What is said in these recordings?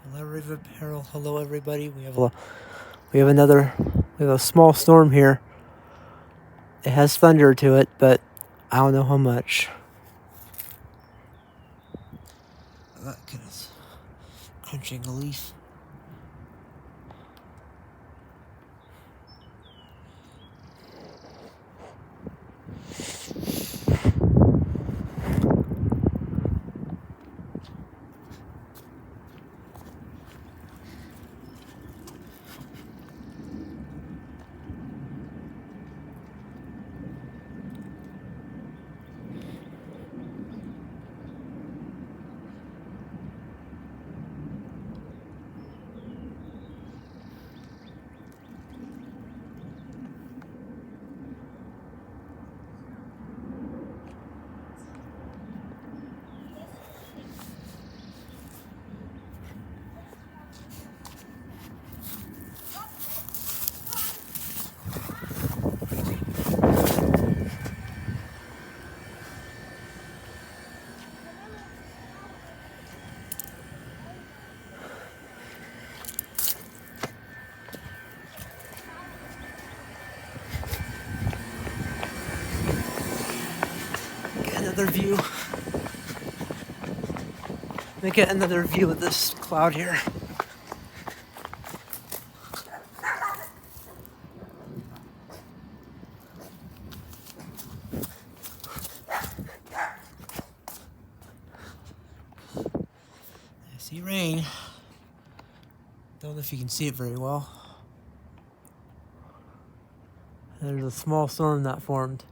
Hello everybody. We have a small storm here. It has thunder to it, but I don't know how much. That kind of crunching a leaf. Another view. Let me get another view of this cloud here. I see rain. Don't know if you can see it very well. There's a small storm that formed.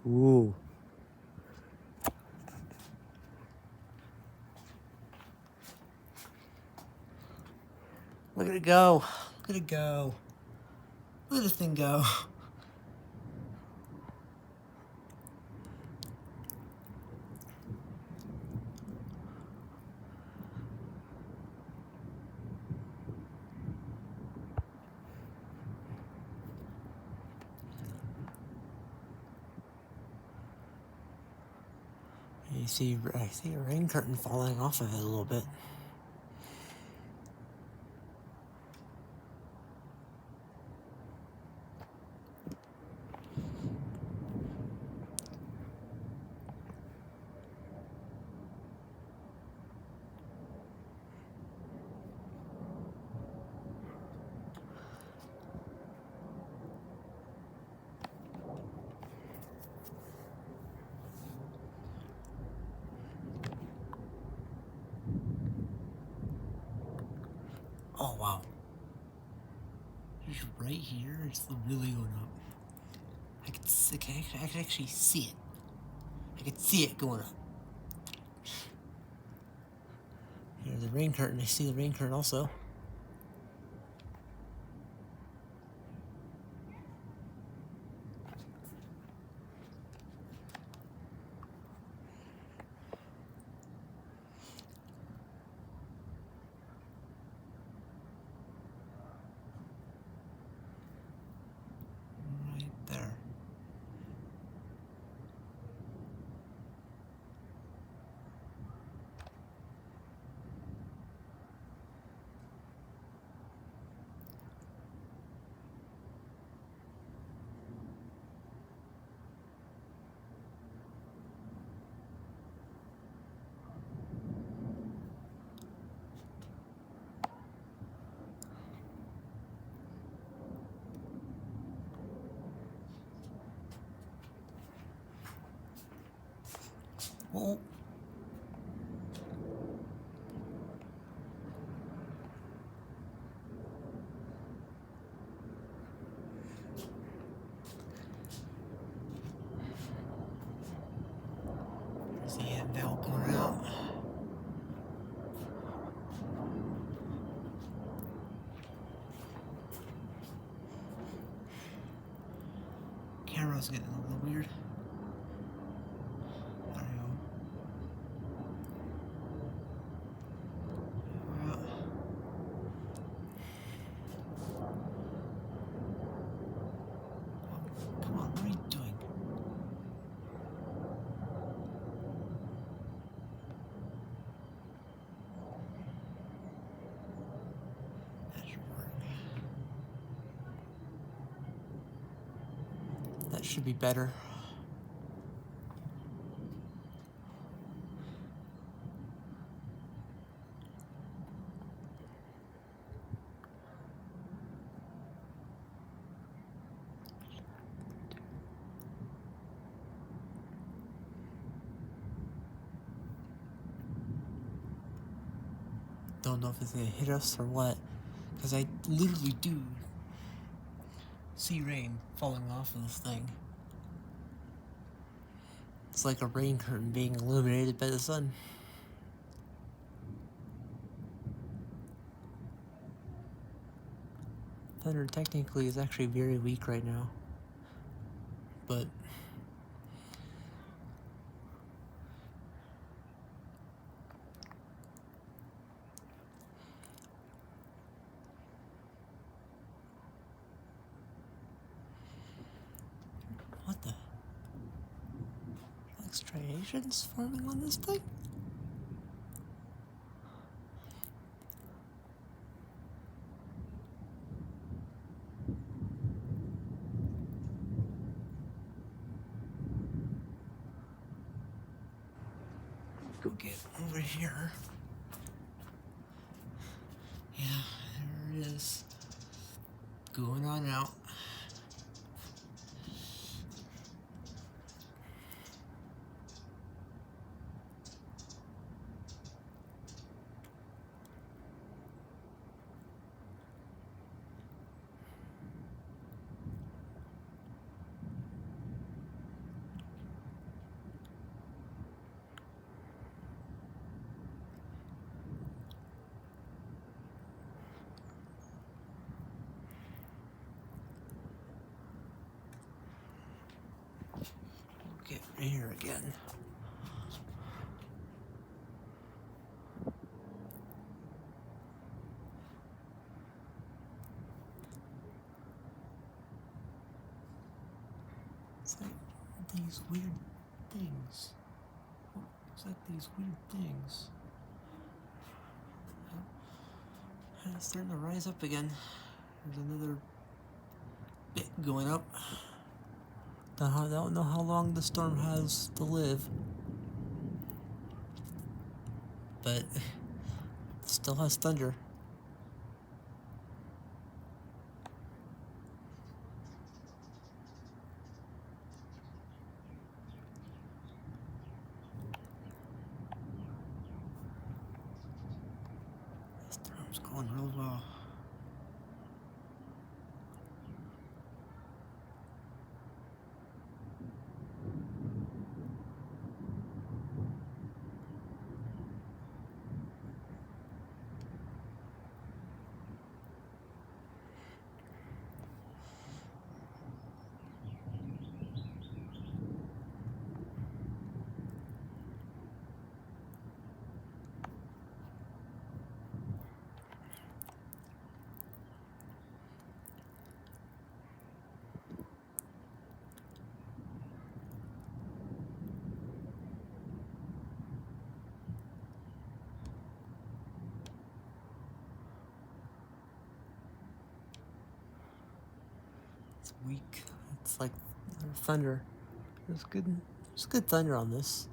Ooh. Look at it go. Look at it go. Look at this thing go. I see a rain curtain falling off of it a little bit. Oh wow. It's right here. It's really going up. I can actually see it. I can see it going up. Here's the rain curtain. I see the rain curtain also. Right there. Oh. There's the end valve going out. camera's getting a little weird. There we go. Come on, what are you doing? That should work. That should be better. Don't know if it's gonna hit us or what, because I literally do see rain falling off of this thing. It's like a rain curtain being illuminated by the sun. Thunder technically is actually very weak right now, but what the? Like striations forming on this thing? Go get over here. Yeah, there it is. Going on out. Get here again. It's like these weird things. It's like these weird things. And it's starting to rise up again. There's another bit going up. I don't know how long the storm has to live, but it still has thunder. This storm's going real well. It's weak. It's like thunder. There's good thunder on this.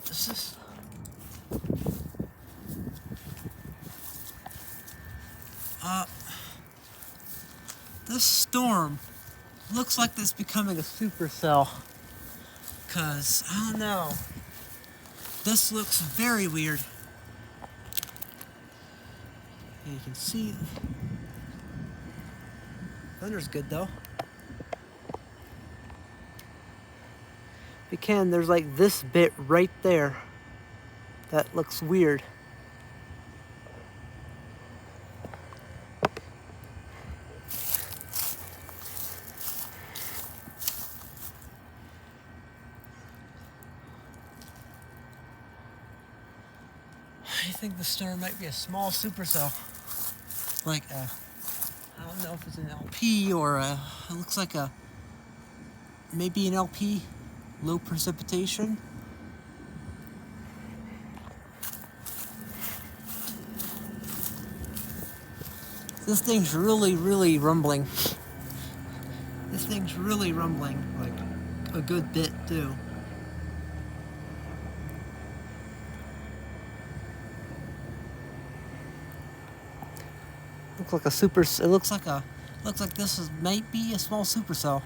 This is this storm looks like it's becoming a supercell. Cause I don't know. This looks very weird. And you can see Thunder's good though. If you can, there's like this bit right there that looks weird. I think the storm might be a small supercell. Like I don't know if it's an LP or it looks like maybe an LP, low precipitation. This thing's really, really rumbling. This thing's really rumbling, like a good bit too. Looks like a super. It looks like this might be a small supercell.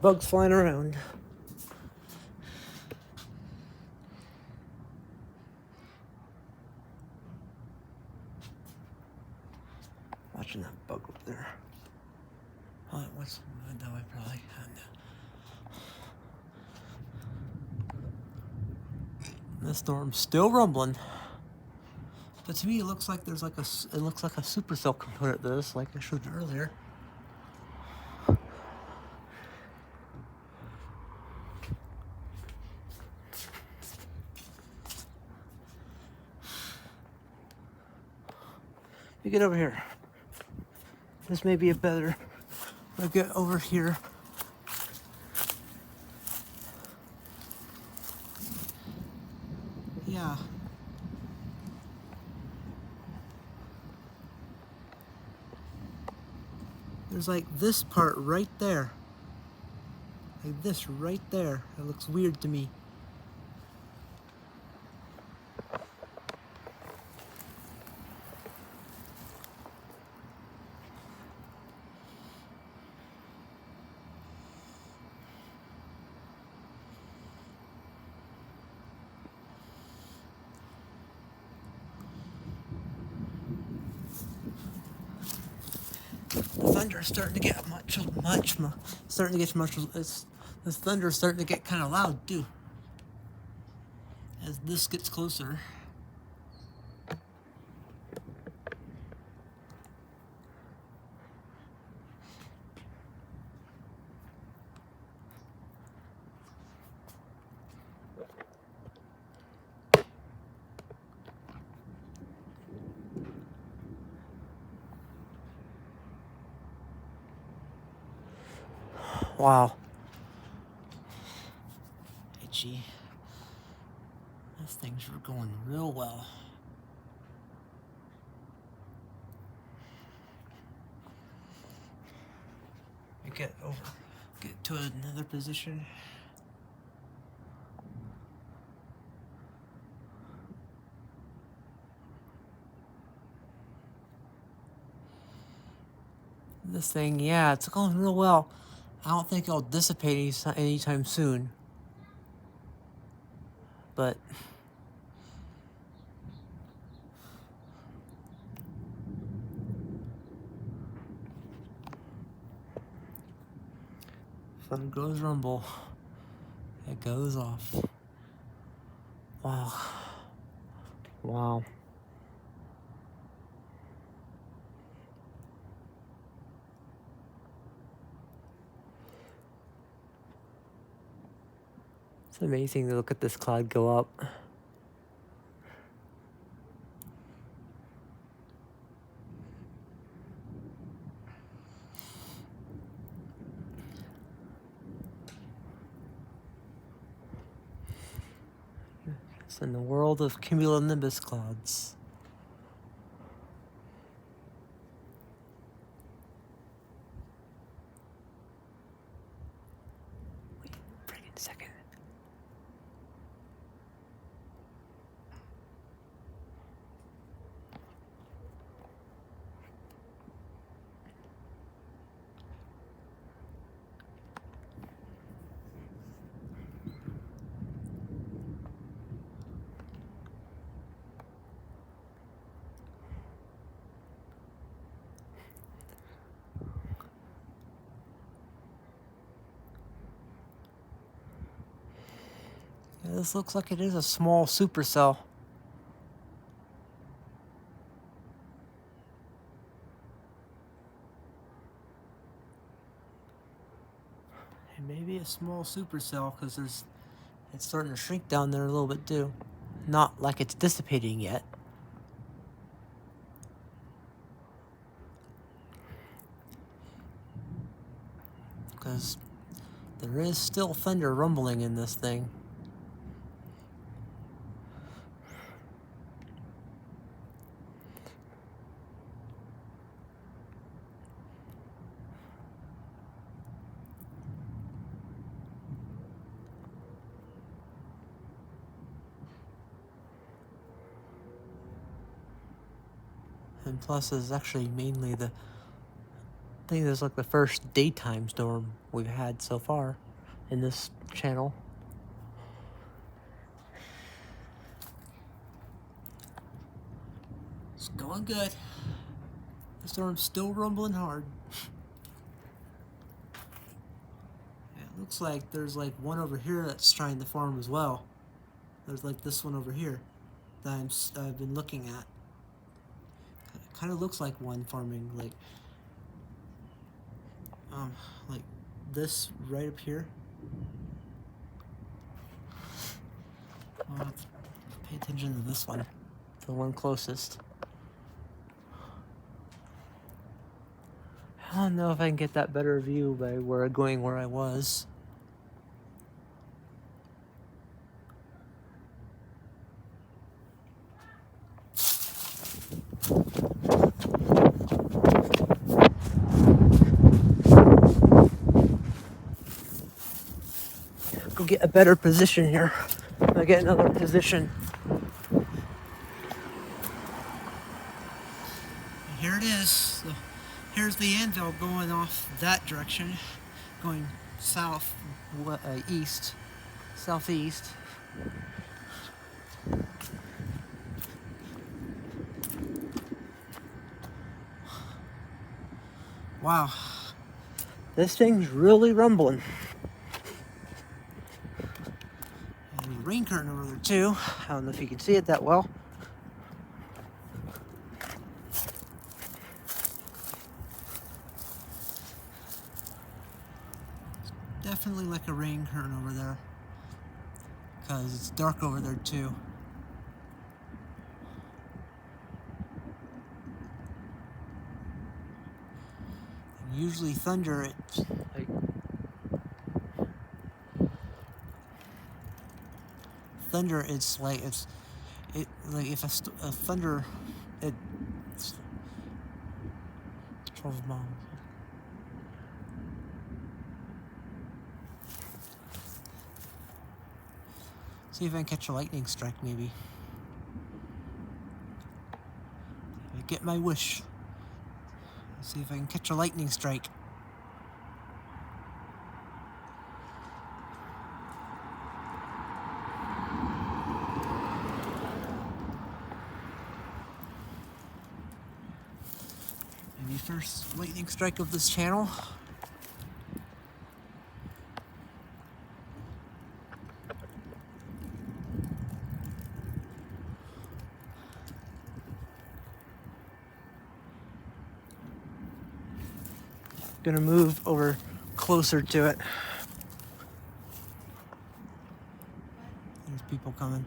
Bugs flying around. Watching that bug up there. Oh, what's that way probably? The storm's still rumbling. But to me, it looks like there's like a supercell component to this, like I showed you earlier. You get over here. This may be a better. I'll get over here. Yeah. There's like this part right there. Like this right there. It looks weird to me. The thunder is starting to get this thunder is starting to get kind of loud too. As this gets closer. Wow. Itchy. These things are going real well. Get to another position. This thing, yeah, it's going real well. I don't think it'll dissipate anytime soon. But thunder goes rumble. It goes off. Wow. Wow. It's amazing to look at this cloud go up. It's in the world of cumulonimbus clouds. Wait a friggin' second. This looks like it is a small supercell. It may be a small supercell because it's starting to shrink down there a little bit too. Not like it's dissipating yet. Because there is still thunder rumbling in this thing. And plus, it's actually mainly I think this is like the first daytime storm we've had so far in this channel. It's going good. The storm's still rumbling hard. It looks like there's like one over here that's trying to form as well. There's like this one over here that I've been looking at. It kind of looks like one forming, like this right up here. I'll have to pay attention to this one, the one closest. I don't know if I can get that better view by going where I was. Go get a better position here. I'll get another position. Here it is. Here's the anvil going off that direction, going southeast. Wow, this thing's really rumbling. And there's a rain curtain over there too. I don't know if you can see it that well. Definitely like a rain curtain over there, because it's dark over there too. And usually thunder, it's like thunder. It's like if a thunder, it's 12 miles. See if I can catch a lightning strike, maybe. I get my wish. See if I can catch a lightning strike. Maybe first lightning strike of this channel. Gonna move over closer to it. There's people coming.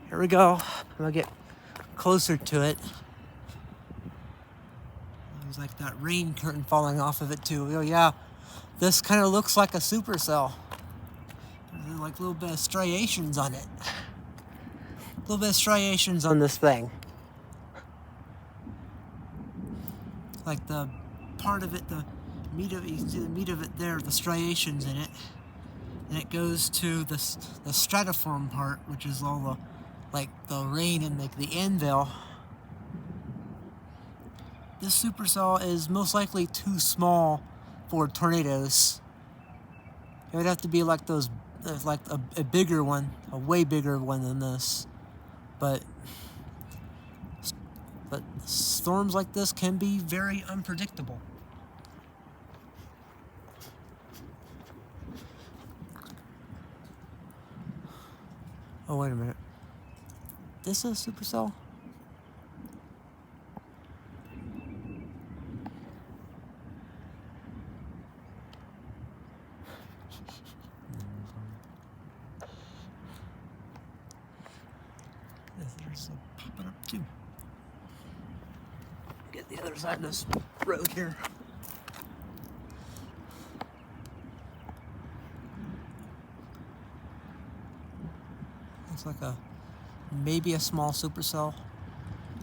Here we go. I'm gonna get closer to it. There's like that rain curtain falling off of it too. Oh yeah, this kind of looks like a supercell. There's like a little bit of striations on it. A little bit of striations on this thing. Like the part of it, the meat of it, you can see the meat of it there, the striations in it. And it goes to the stratiform part, which is all the, like the rain and like the anvil. this supercell is most likely too small for tornadoes. It would have to be like those, like a bigger one, a way bigger one than this. But storms like this can be very unpredictable. Oh, wait a minute. This is a supercell? There's a popping up too. Get the other side of this road here. Looks like maybe a small supercell,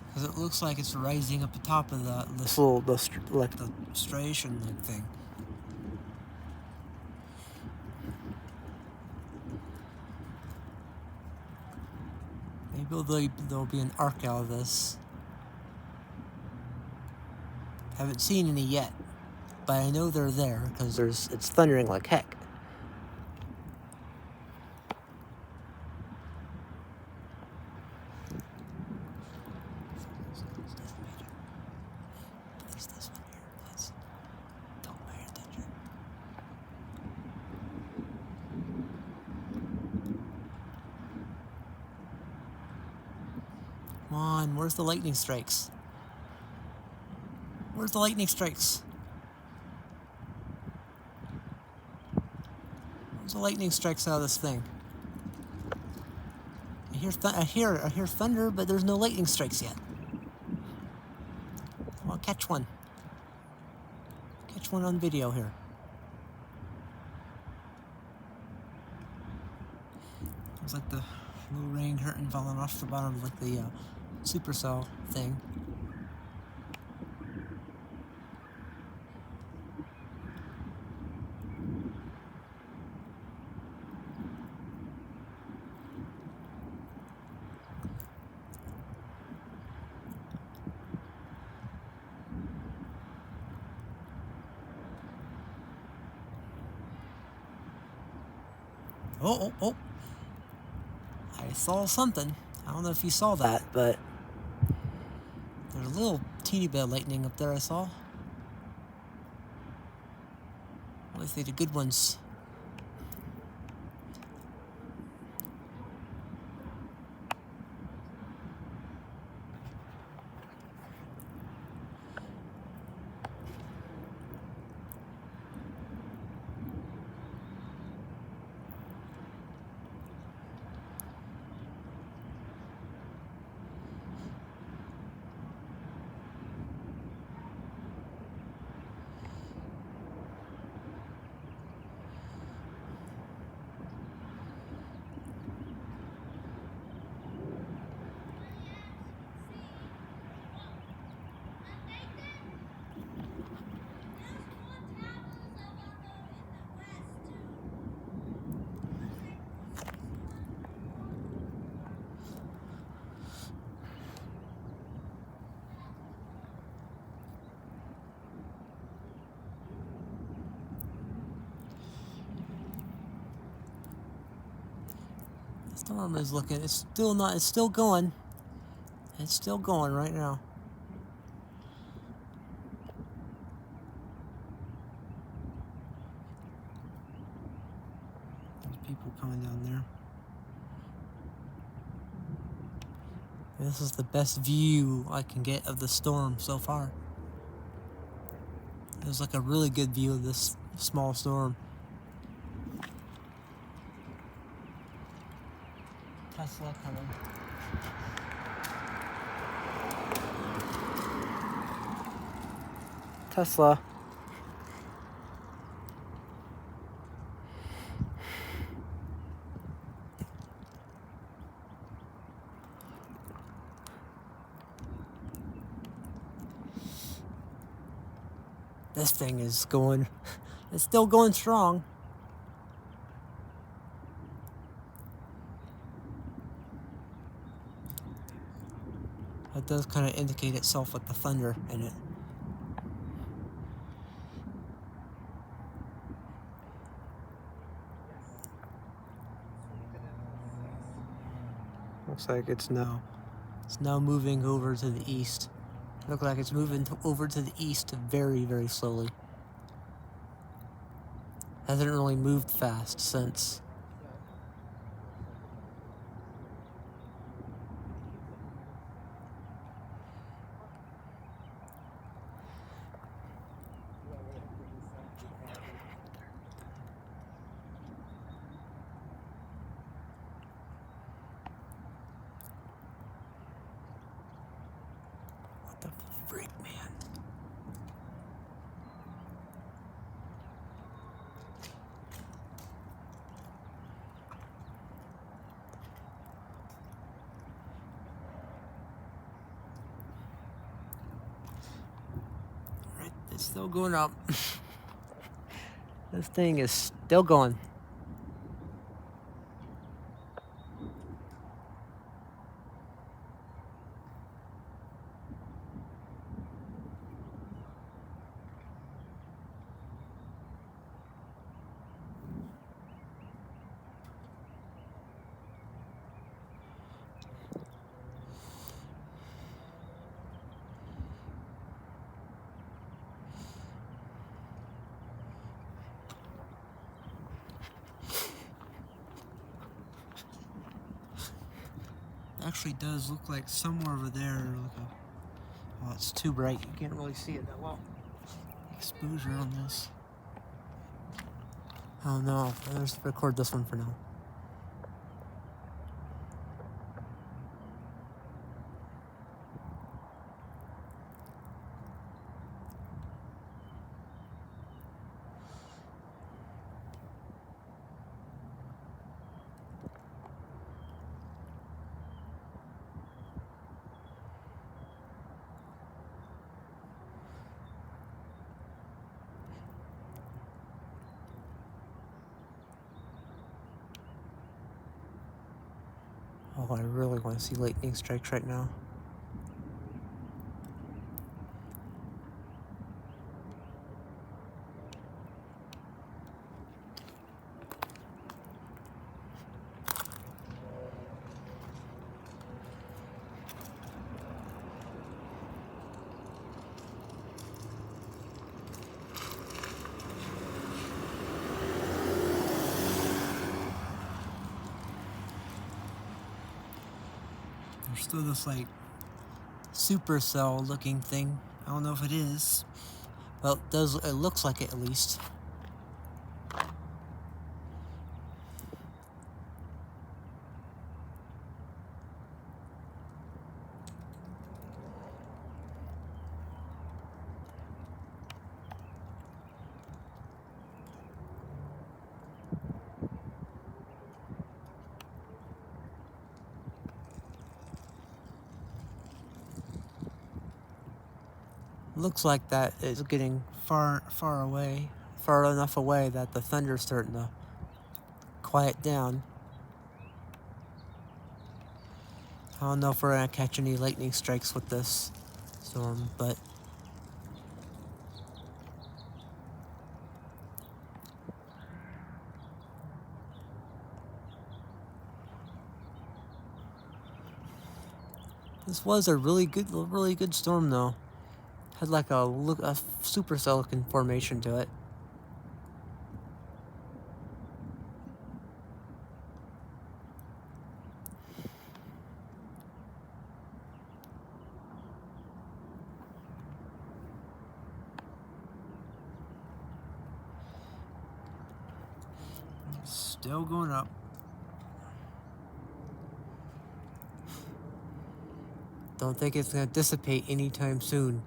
because it looks like it's rising up the top of this little like the striation like thing. Maybe there'll be an arc out of this. Haven't seen any yet, but I know they're there because it's thundering like heck. There's this one here. Let's don't pay attention. Come on, where's the lightning strikes? Where's the lightning strikes? Where's the lightning strikes out of this thing? I hear thunder, but there's no lightning strikes yet. Well, catch one. Catch one on video here. It's like the little rain curtain falling off the bottom of like the supercell thing. Oh. I saw something. I don't know if you saw that, but there's a little teeny bit of lightning up there I saw. At least the good ones. Storm is looking, it's still going. It's still going right now. There's people coming down there. This is the best view I can get of the storm so far. There's like a really good view of this small storm. Tesla coming. Tesla. This thing is going, it's still going strong. It does kind of indicate itself with the thunder in it. Looks like it's now moving over to the east. Looks like it's moving over to the east very, very slowly. Hasn't really moved fast since. What the freak, man? Right, it's still going up. This thing is still going. Actually does look like somewhere over there. Oh, it's too bright. You can't really see it that well. Exposure on this. Oh no, let's record this one for now. Oh, I really want to see lightning strikes right now. There's still this like supercell looking thing. I don't know if it is. Well, it looks like it at least. Looks like that is getting far enough away that the thunder's starting to quiet down. I don't know if we're gonna catch any lightning strikes with this storm, but this was a really good storm though. Had like a supercell looking formation to it. Still going up. Don't think it's gonna dissipate anytime soon.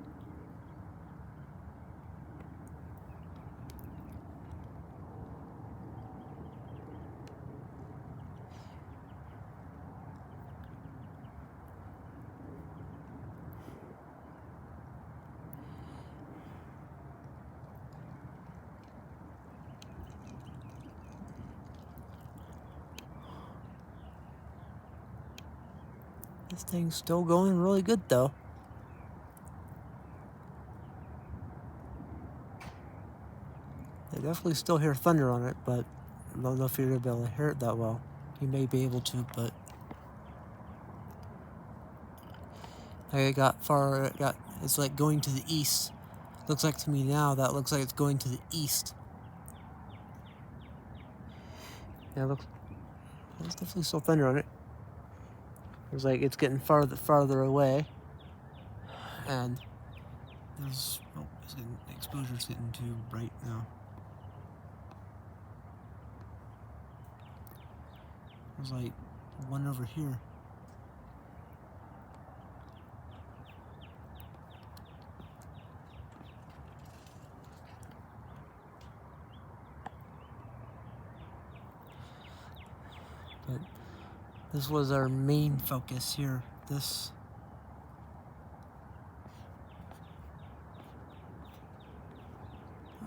This thing's still going really good though. I definitely still hear thunder on it, but I don't know if you're gonna be able to hear it that well. You may be able to, but It's like going to the east. Looks like to me now that looks like it's going to the east. Yeah, there's definitely still thunder on it. It's like it's getting farther away. And exposure's getting too bright now. There's like one over here. But this was our main focus here.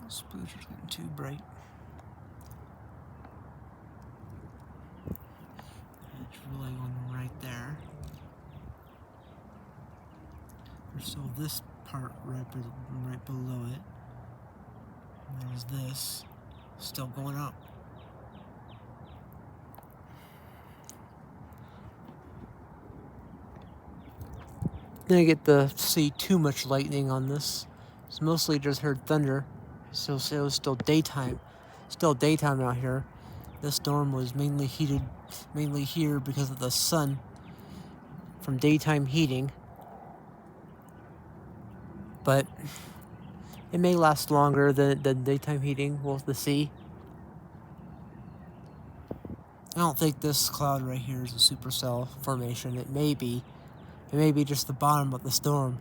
Exposure's getting too bright. It's really going right there. There's still this part right below it. And there's this still going up. Didn't get to see too much lightning on this. It's mostly just heard thunder. So it was still daytime. Still daytime out here. This storm was mainly here because of the sun from daytime heating. But it may last longer than daytime heating. We'll see. I don't think this cloud right here is a supercell formation. It may be. It may be just the bottom of the storm.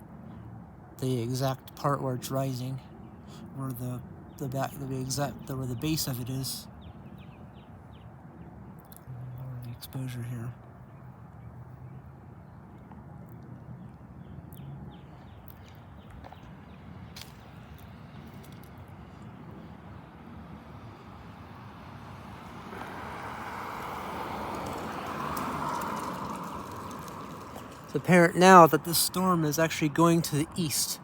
The exact part where it's rising. Where where the base of it is. Lower the exposure here. It's apparent now that this storm is actually going to the east.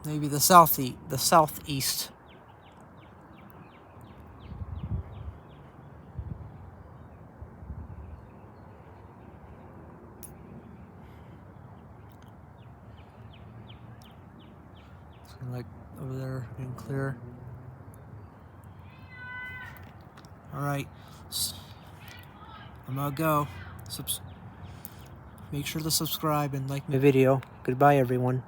Maybe the southeast. It's kind of like over there, getting clear. All right, I'm gonna go. Make sure to subscribe and like my video. Goodbye, everyone.